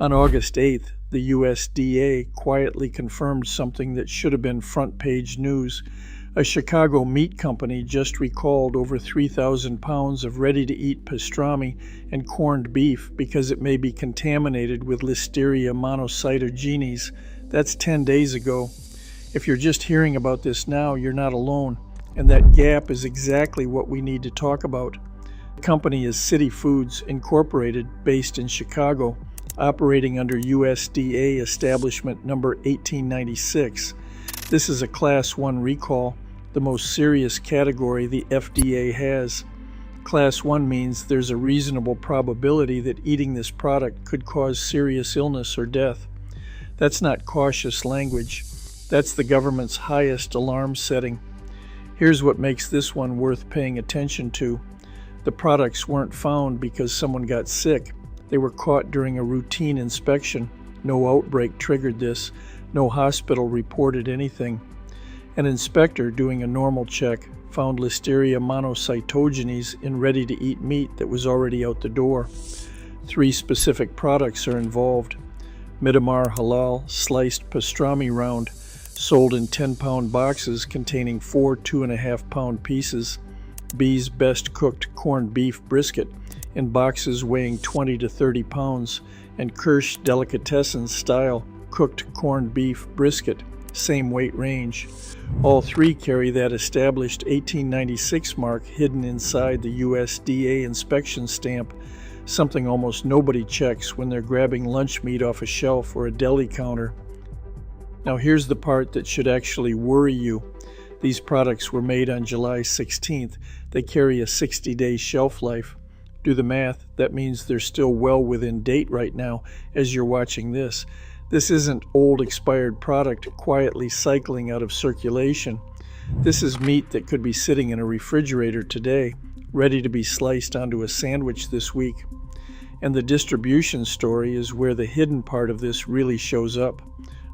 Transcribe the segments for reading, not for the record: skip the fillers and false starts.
On August 8th, the USDA quietly confirmed something that should have been front-page news. A Chicago meat company just recalled over 3,000 pounds of ready-to-eat pastrami and corned beef because it may be contaminated with Listeria monocytogenes. That's 10 days ago. If you're just hearing about this now, you're not alone, and that gap is exactly what we need to talk about. The company is City Foods Incorporated, based in Chicago, operating under USDA Establishment Number 1896. This is a Class 1 recall, the most serious category the FDA has. Class 1 means there's a reasonable probability that eating this product could cause serious illness or death. That's not cautious language. That's the government's highest alarm setting. Here's what makes this one worth paying attention to. The products weren't found because someone got sick. They were caught during a routine inspection. No outbreak triggered this. No hospital reported anything. An inspector doing a normal check found Listeria monocytogenes in ready-to-eat meat that was already out the door. 3 specific products are involved. Midamar Halal Sliced Pastrami Round, sold in 10-pound boxes containing 4 2.5-pound pieces. B's Best Cooked Corned Beef Brisket, in boxes weighing 20 to 30 pounds, and Kirsch Delicatessen Style Cooked Corned Beef Brisket, same weight range. All 3 carry that established 1896 mark hidden inside the USDA inspection stamp, something almost nobody checks when they're grabbing lunch meat off a shelf or a deli counter. Now here's the part that should actually worry you. These products were made on July 16th. They carry a 60-day shelf life. Do the math, that means they're still well within date right now as you're watching this. This isn't old expired product quietly cycling out of circulation. This is meat that could be sitting in a refrigerator today, ready to be sliced onto a sandwich this week. And the distribution story is where the hidden part of this really shows up.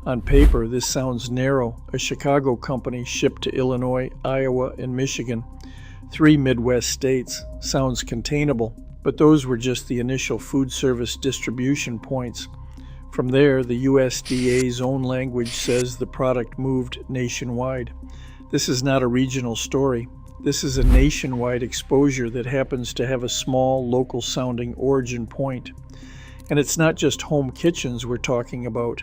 On paper, this sounds narrow. A Chicago company shipped to Illinois, Iowa, and Michigan. 3 Midwest states. Sounds containable, but those were just the initial food service distribution points. From there, the USDA's own language says the product moved nationwide. This is not a regional story. This is a nationwide exposure that happens to have a small, local-sounding origin point. And it's not just home kitchens we're talking about.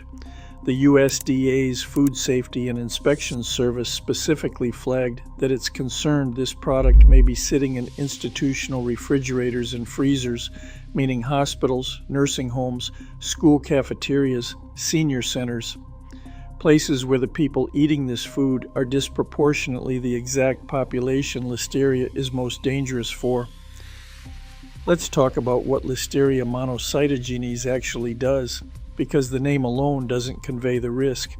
The USDA's Food Safety and Inspection Service specifically flagged that it's concerned this product may be sitting in institutional refrigerators and freezers, meaning hospitals, nursing homes, school cafeterias, senior centers, places where the people eating this food are disproportionately the exact population Listeria is most dangerous for. Let's talk about what Listeria monocytogenes actually does, because the name alone doesn't convey the risk.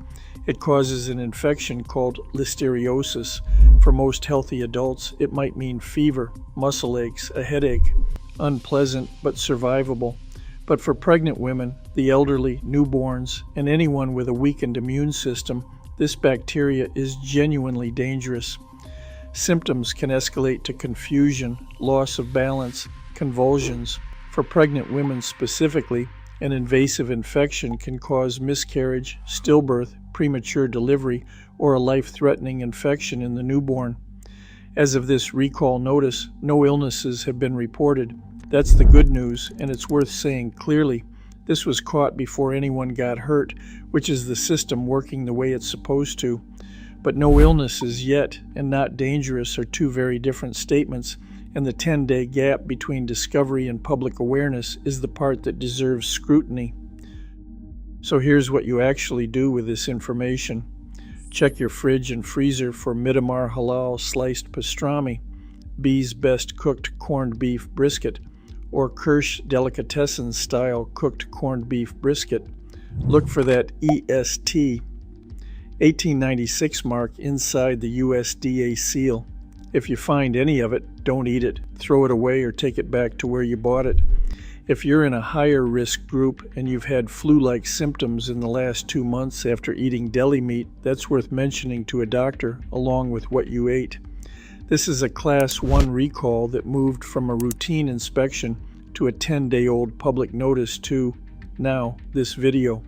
It causes an infection called listeriosis. For most healthy adults, it might mean fever, muscle aches, a headache, unpleasant but survivable. But for pregnant women, the elderly, newborns, and anyone with a weakened immune system, this bacteria is genuinely dangerous. Symptoms can escalate to confusion, loss of balance, convulsions. For pregnant women specifically, an invasive infection can cause miscarriage, stillbirth, premature delivery, or a life-threatening infection in the newborn. As of this recall notice, no illnesses have been reported. That's the good news, and it's worth saying clearly. This was caught before anyone got hurt, which is the system working the way it's supposed to. But no illnesses yet, and not dangerous, are 2 very different statements. And the 10-day gap between discovery and public awareness is the part that deserves scrutiny. So here's what you actually do with this information. Check your fridge and freezer for Midamar Halal Sliced Pastrami, B's Best Cooked Corned Beef Brisket, or Kirsch Delicatessen Style Cooked Corned Beef Brisket. Look for that EST 1896 mark inside the USDA seal. If you find any of it, don't eat it. Throw it away or take it back to where you bought it. If you're in a higher risk group and you've had flu-like symptoms in the last 2 months after eating deli meat, that's worth mentioning to a doctor along with what you ate. This is a Class 1 recall that moved from a routine inspection to a 10-day-old public notice to Now, this video.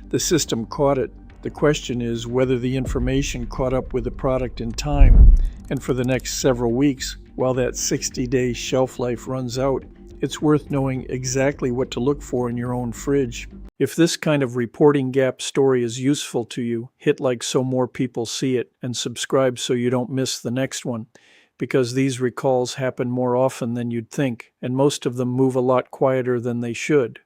The system caught it. The question is whether the information caught up with the product in time, and for the next several weeks, while that 60-day shelf life runs out, it's worth knowing exactly what to look for in your own fridge. If this kind of reporting gap story is useful to you, hit like so more people see it, and subscribe so you don't miss the next one, because these recalls happen more often than you'd think, and most of them move a lot quieter than they should.